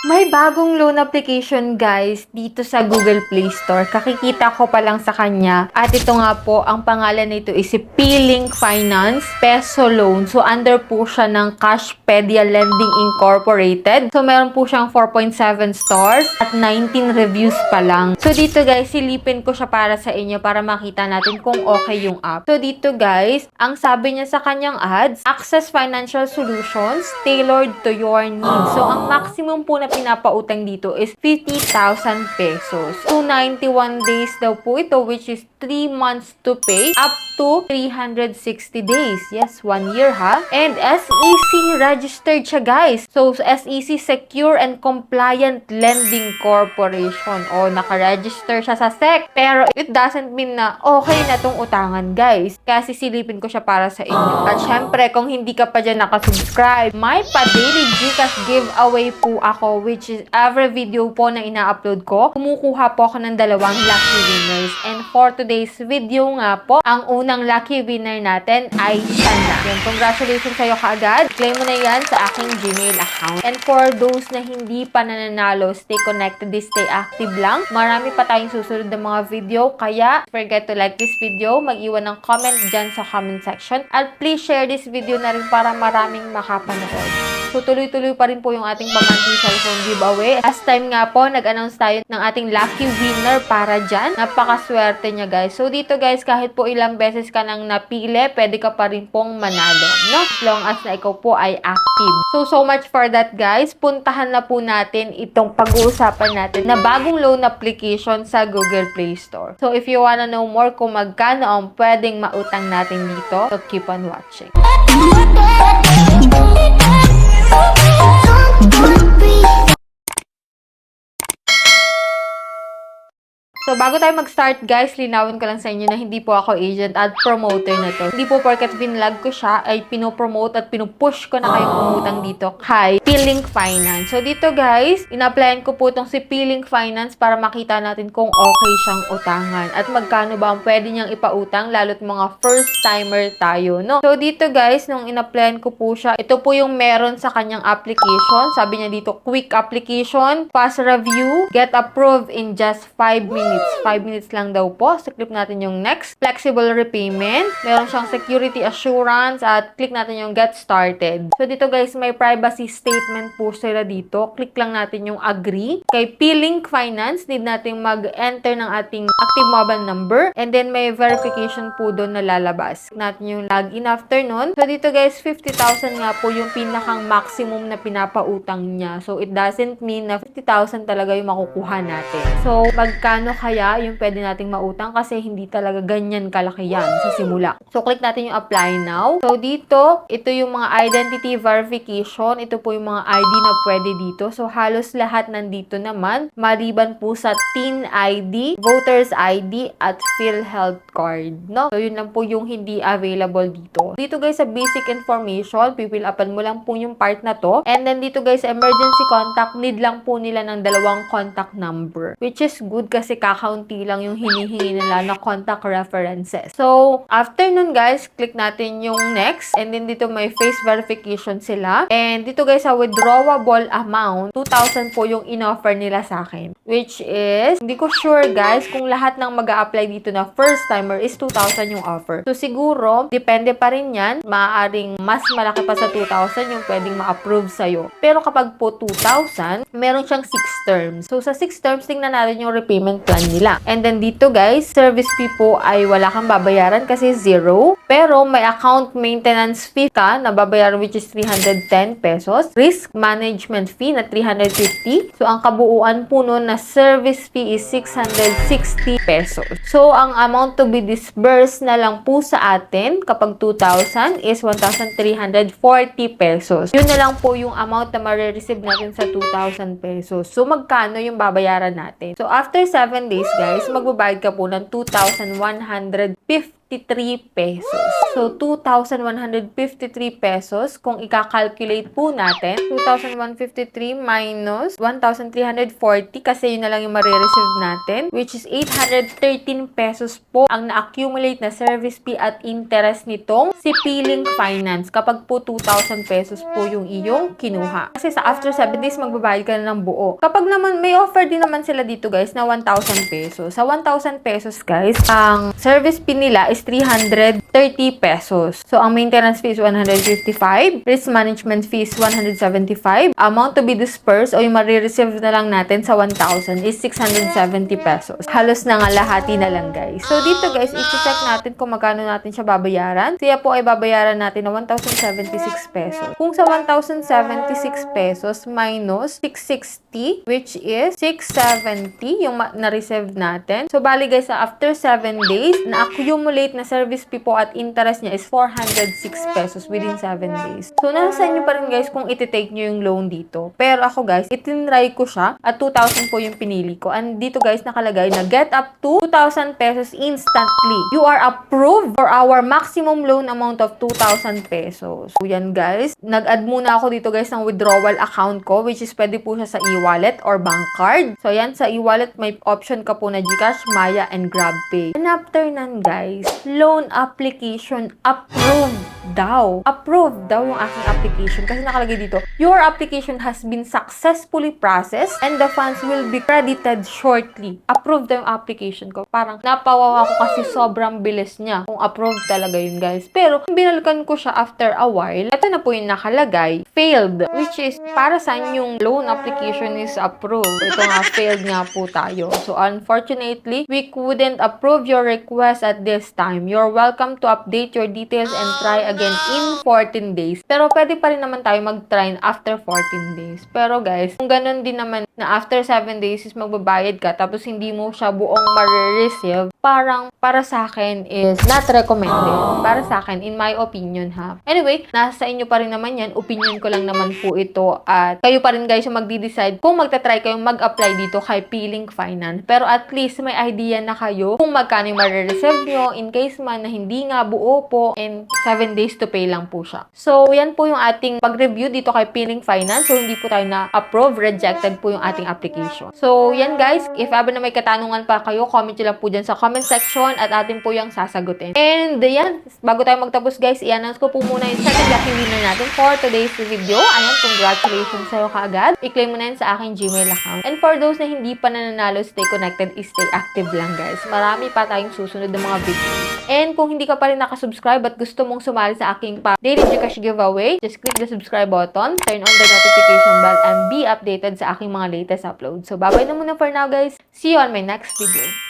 May bagong loan application guys dito sa Google Play Store. Kakikita ko pa lang sa kanya. At ito nga po, ang pangalan nito is si P-Link Finance Peso Loan. So under po siya ng Cashpedia Lending Incorporated. So meron po siyang 4.7 stars at 19 reviews pa lang. So dito guys, silipin ko siya para sa inyo para makita natin kung okay yung app. So dito guys, ang sabi niya sa kanyang ads, access financial solutions tailored to your needs. So ang maximum po na pinapautang dito is 50,000 pesos. So 91 days daw po ito, which is 3 months to pay up to 360 days. Yes, 1 year ha. And SEC registered siya guys. So SEC Secure and Compliant Lending Corporation. O naka-register siya sa SEC. Pero it doesn't mean na okay na tong utangan guys. Kasi silipin ko siya para sa inyo. At syempre, kung hindi ka pa dyan nakasubscribe, may pa-daily Gcash giveaway po ako, which is every video po na ina-upload ko, kumukuha po ako ng 2 lucky winners. And for today's video nga po, ang unang lucky winner natin ay siya na. Yan, congratulations sa'yo kaagad. Claim mo na yan sa aking Gmail account. And for those na hindi pa nananalo, stay connected, stay active lang. Marami pa tayong susunod na mga video, kaya forget to like this video, mag-iwan ng comment dyan sa comment section. At please share this video na rin para maraming makapanood. So, tuloy-tuloy pa rin po yung ating pag-monthly cellphone giveaway. Last time nga po, nag-announce tayo ng ating lucky winner para dyan. Napakaswerte niya, guys. So, dito, guys, kahit po ilang beses ka nang napili, pwede ka pa rin pong manalo, no? As long as na ikaw po ay active. So much for that, guys. Puntahan na po natin itong pag-uusapan natin na bagong loan application sa Google Play Store. So, if you wanna know more kung magkano ang pwedeng mautang natin dito, so keep on watching. So, bago tayo mag-start, guys, linawin ko lang sa inyo na hindi po ako agent at promoter na to. Hindi po porket binlog ko siya, ay pinopromote at pinupush ko na kayong umutang dito kay P-Link Finance. So, dito, guys, ina-applyan ko po itong si P-Link Finance para makita natin kung okay siyang utangan. At magkano ba ang pwede niyang ipautang, lalo't mga first-timer tayo, no? So, dito, guys, nung ina-applyan ko po siya, ito po yung meron sa kanyang application. Sabi niya dito, quick application, fast review, get approved in just 5 minutes. 5 minutes lang daw po. So, click natin yung next. Flexible repayment. Meron siyang security assurance at click natin yung get started. So, dito guys, may privacy statement po sila dito. Click lang natin yung agree. Kay P-Link Finance, need natin mag-enter ng ating active mobile number and then may verification po doon na lalabas. Click natin yung login after nun. So, dito guys, 50,000 nga po yung pinakang maximum na pinapautang niya. So, it doesn't mean na 50,000 talaga yung makukuha natin. So, magkano kaya yung pwede nating mautang kasi hindi talaga ganyan kalaki yan sa simula. So, click natin yung apply now. So, dito, ito yung mga identity verification. Ito po yung mga ID na pwede dito. So, halos lahat nandito naman. Maliban po sa TIN ID, Voters ID, at PhilHealth card. No? So, yun lang po yung hindi available dito. Dito guys, sa basic information, pipill upan mo lang po yung part na to. And then dito guys, emergency contact, need lang po nila ng 2 contact number. Which is good kasi kakaunti lang yung hinihingi nila na contact references. So, after nun guys, click natin yung next. And then dito may face verification sila. And dito guys, sa withdrawable amount, 2,000 po yung in-offer nila sa akin. Which is, hindi ko sure guys kung lahat ng mag-a-apply dito na first timer is 2,000 yung offer. So, siguro, depende pa rin yan. Maaaring mas malaki pa sa 2,000 yung pwedeng ma-approve sa'yo. Pero kapag po 2,000, meron siyang 6 terms. So, sa 6 terms, tingnan natin yung repayment plan nila. And then dito guys, service fee po ay wala kang babayaran kasi 0. Pero may account maintenance fee ka na babayaran which is 310 pesos. Risk management fee na 350. So ang kabuuan po nun na service fee is 660 pesos. So ang amount to be disbursed na lang po sa atin kapag 2,000 is 1,340 pesos. Yun na lang po yung amount na ma-receive natin sa 2,000 pesos. So magkano yung babayaran natin? So after 7 days guys, magbabayad ka po ng 2,150 pesos. So, 2,153 pesos. Kung ika-calculate po natin, 2,153 minus 1,340 kasi yun na lang yung marireceive natin, which is 813 pesos po ang na-accumulate na service fee at interest nitong si Piling Finance kapag po 2,000 pesos po yung iyong kinuha. Kasi sa after 7 days, magbabayad ka na ng buo. Kapag naman, may offer din naman sila dito guys na 1,000 pesos. Sa 1,000 pesos guys, ang service fee nila is 330 pesos. So, ang maintenance fee is 155, risk management fee is 175, amount to be dispersed o yung marireceive na lang natin sa 1,000 is 670 pesos. Halos na nga lahati na lang guys. So, dito guys, i-check natin kung magkano natin siya babayaran. Siya po ay babayaran natin na 1,076 pesos. Kung sa 1,076 pesos minus 660, which is 670 yung na-receive natin. So, bali guys, after 7 days, na-accumulate na service fee po at interest niya is 406 pesos within 7 days. So, nasa inyo pa rin guys kung iti-take nyo yung loan dito. Pero ako guys, itinry ko siya at 2,000 po yung pinili ko. And dito guys, nakalagay na get up to 2,000 pesos instantly. You are approved for our maximum loan amount of 2,000 pesos. So, yan guys. Nag-add muna ako dito guys ng withdrawal account ko, which is pwede po siya sa e-wallet or bank card. So, yan sa e-wallet, may option ka po na GCash, Maya, and GrabPay. And after nan guys, loan application approved daw. Approved daw yung aking application. Kasi nakalagay dito, your application has been successfully processed and the funds will be credited shortly. Approved daw yung application ko. Parang napawawa ko kasi sobrang bilis niya. Kung approved talaga yun guys. Pero, binalikan ko siya after a while. Ito na po yung nakalagay, failed. Which is, para saan yung loan application is approved. Ito nga, failed nga po tayo. So, unfortunately, we couldn't approve your request at this time. You're welcome to update your details and try again in 14 days. Pero pwede pa rin naman tayo mag-try after 14 days. Pero guys, kung ganun din naman na after 7 days is magbabayad ka tapos hindi mo siya buong ma-receive, parang para sa akin is not recommended. Para sa akin, in my opinion ha. Anyway, nasa inyo pa rin naman yan. Opinion ko lang naman po ito at kayo pa rin guys yung magdi-decide kung magta-try kayong mag-apply dito kay Piling Finance. Pero at least may idea na kayo kung magkano yung ma-receive nyo in case man na hindi nga buo po and 7 days to pay lang po siya. So, yan po yung ating pag-review dito kay Piling Finance. So, hindi po tayo na-approve, rejected po yung ating application. So, yan guys. If ever na may katanungan pa kayo, comment nyo lang po dyan sa comment section at atin po yung sasagutin. And yan, bago tayo magtapos guys, i-announce ko po muna yung second lucky winner natin for today's video. Ayan, congratulations sa'yo kaagad. I-claim mo na yun sa aking Gmail account. And for those na hindi pa nananalo, stay connected, stay active lang guys. Marami pa tayong susunod ng mga videos. And kung hindi ka pa rin nakasubscribe at gusto mong sumali sa aking daily GCash giveaway, just click the subscribe button, turn on the notification bell, and be updated sa aking mga latest uploads. So, bye-bye na muna for now guys. See you on my next video.